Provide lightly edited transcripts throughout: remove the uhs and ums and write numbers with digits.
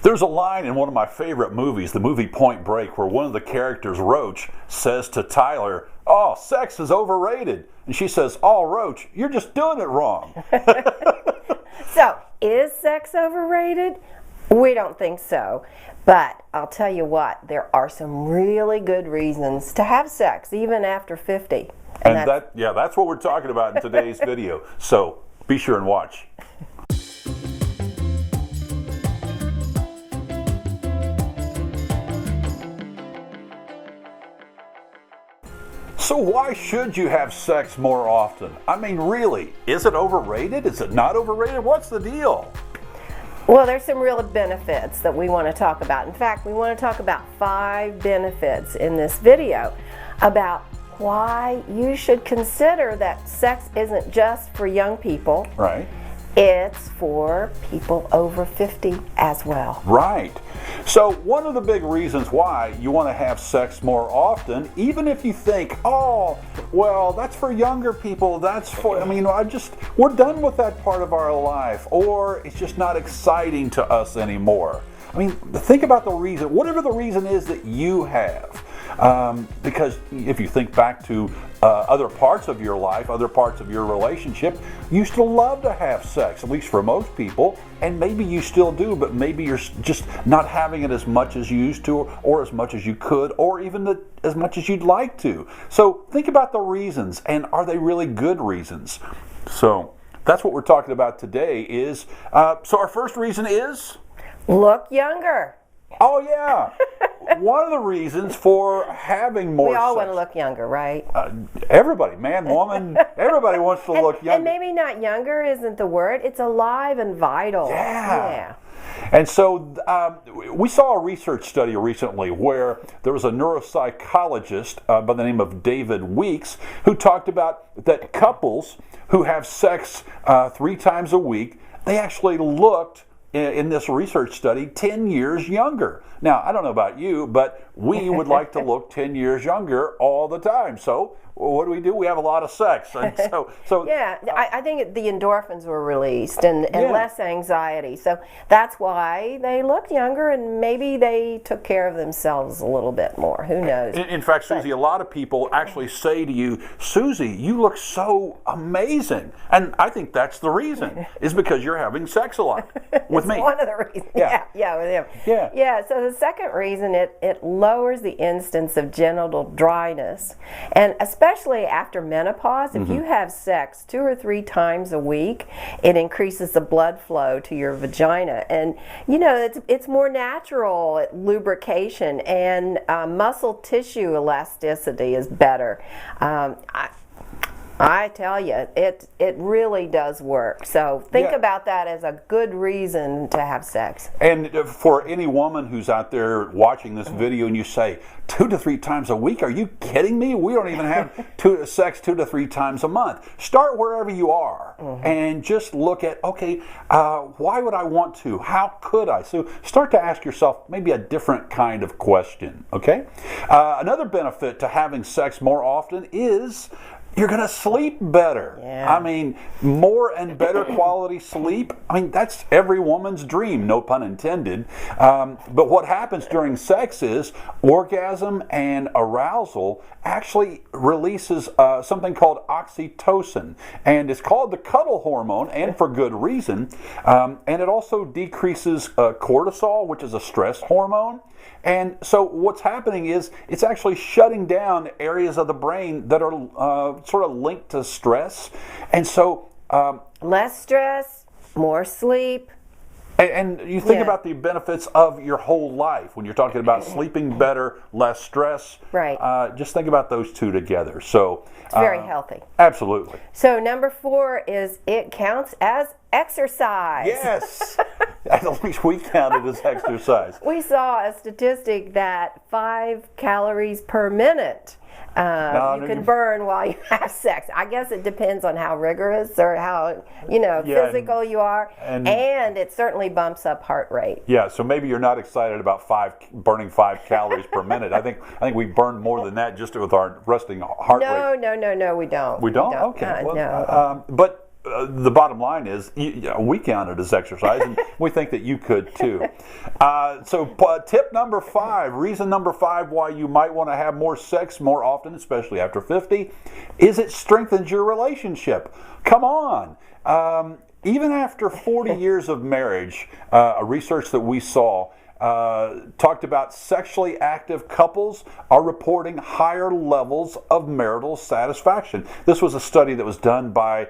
There's a line in one of my favorite movies, the movie Point Break, where one of the characters, Roach, says to Tyler, "Oh, sex is overrated." And she says, "Oh, Roach, you're just doing it wrong." So, is sex overrated? We don't think so. But I'll tell you what, there are some really good reasons to have sex, even after 50. And that's what we're talking about in today's video. So be sure and watch. So why should you have sex more often? I mean, really, is it overrated? Is it not overrated? What's the deal? Well, there's some real benefits that we want to talk about. In fact, we want to talk about 5 benefits in this video about why you should consider that sex isn't just for young people. Right. It's for people over 50 as well. Right. So one of the big reasons why you want to have sex more often, even if you think, oh, well, that's for younger people, that's for, we're done with that part of our life, or it's just not exciting to us anymore. I mean, think about the reason, whatever the reason is that you have. Because if you think back to other parts of your life, other parts of your relationship, you still love to have sex, at least for most people, and maybe you still do, but maybe you're just not having it as much as you used to, or as much as you could, or even as much as you'd like to. So think about the reasons, and are they really good reasons? So that's what we're talking about today is, so our first reason is? Look younger. Oh, yeah. One of the reasons for having more sex. We all want to look younger, right? Everybody, man, woman, everybody wants to look younger. And maybe not younger isn't the word. It's alive and vital. Yeah. And so we saw a research study recently where there was a neuropsychologist by the name of David Weeks who talked about that couples who have sex 3 times a week, they actually looked in this research study 10 years younger. Now, I don't know about you, but we would like to look 10 years younger all the time. So what do? We have a lot of sex. And yeah, I think the endorphins were released and less anxiety. So that's why they looked younger, and maybe they took care of themselves a little bit more. Who knows? In fact, Susie, a lot of people actually say to you, "Susie, you look so amazing." And I think that's the reason, is because you're having sex a lot with me. One of the reasons. Yeah, with him. Yeah, so the second reason, it lowers the instance of genital dryness. And especially after menopause, if you have sex 2 or 3 times a week, it increases the blood flow to your vagina. And, it's more natural lubrication, and muscle tissue elasticity is better. I tell you, it really does work. So think about that as a good reason to have sex. And for any woman who's out there watching this video and you say, 2 to 3 times a week? Are you kidding me? We don't even have sex 2 to 3 times a month. Start wherever you are and just look at, okay, why would I want to? How could I? So start to ask yourself maybe a different kind of question, okay? Another benefit to having sex more often is you're going to sleep better. Yeah. I mean, more and better quality sleep. I mean, that's every woman's dream, no pun intended. But what happens during sex is orgasm and arousal actually releases something called oxytocin. And it's called the cuddle hormone, and for good reason. And it also decreases cortisol, which is a stress hormone. And so what's happening is it's actually shutting down areas of the brain that are sort of linked to stress. And so less stress, more sleep. And you think about the benefits of your whole life when you're talking about sleeping better, less stress. Right. Just think about those two together. So it's very healthy. Absolutely. So number 4 is it counts as exercise. Yes. At least we count it as exercise. We saw a statistic that 5 calories per minute you can burn while you have sex. I guess it depends on how rigorous or how physical you are, and it certainly bumps up heart rate. Yeah, so maybe you're not excited about burning 5 calories per minute. I think we burn more than that just with our resting heart rate. No, we don't. We don't? Okay. No. But the bottom line is, we count it as exercise, and we think that you could too. Tip number 5, reason number 5 why you might want to have more sex more often, especially after 50, is it strengthens your relationship. Come on. Even after 40 years of marriage, a research that we saw talked about sexually active couples are reporting higher levels of marital satisfaction. This was a study that was done by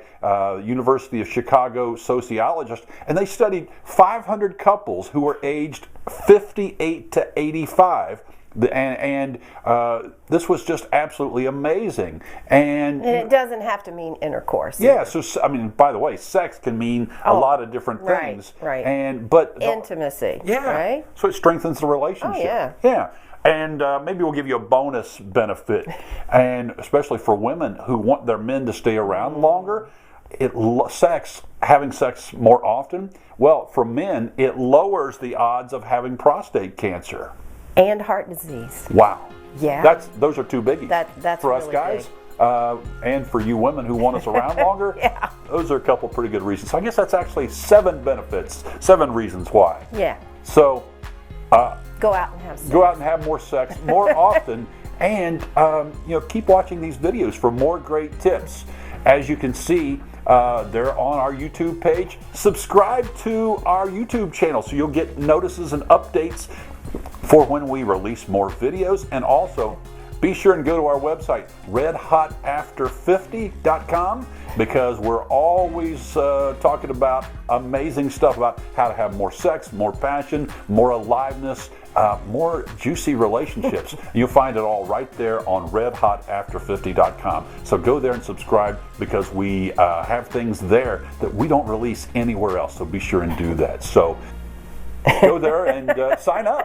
University of Chicago sociologists, and they studied 500 couples who were aged 58 to 85. And this was just absolutely amazing. And it doesn't have to mean intercourse. Yeah, so I mean, by the way, sex can mean a lot of different things. Right. But intimacy. Yeah. Right? So it strengthens the relationship. Oh, yeah. Yeah. And maybe we'll give you a bonus benefit, and especially for women who want their men to stay around longer. Having sex more often, well, for men, it lowers the odds of having prostate cancer. And heart disease. Wow. Yeah. Those are two biggies. That's for us really guys. And for you women who want us around longer. Yeah. Those are a couple pretty good reasons. So I guess that's actually 7 reasons why. Yeah. So go out and have sex. Go out and have more sex more often, and keep watching these videos for more great tips. As you can see, they're on our YouTube page. Subscribe to our YouTube channel so you'll get notices and updates for when we release more videos. And also, be sure and go to our website, redhotafter50.com, because we're always talking about amazing stuff about how to have more sex, more passion, more aliveness, more juicy relationships. You'll find it all right there on redhotafter50.com. So go there and subscribe, because we have things there that we don't release anywhere else. So be sure and do that. So go there and sign up.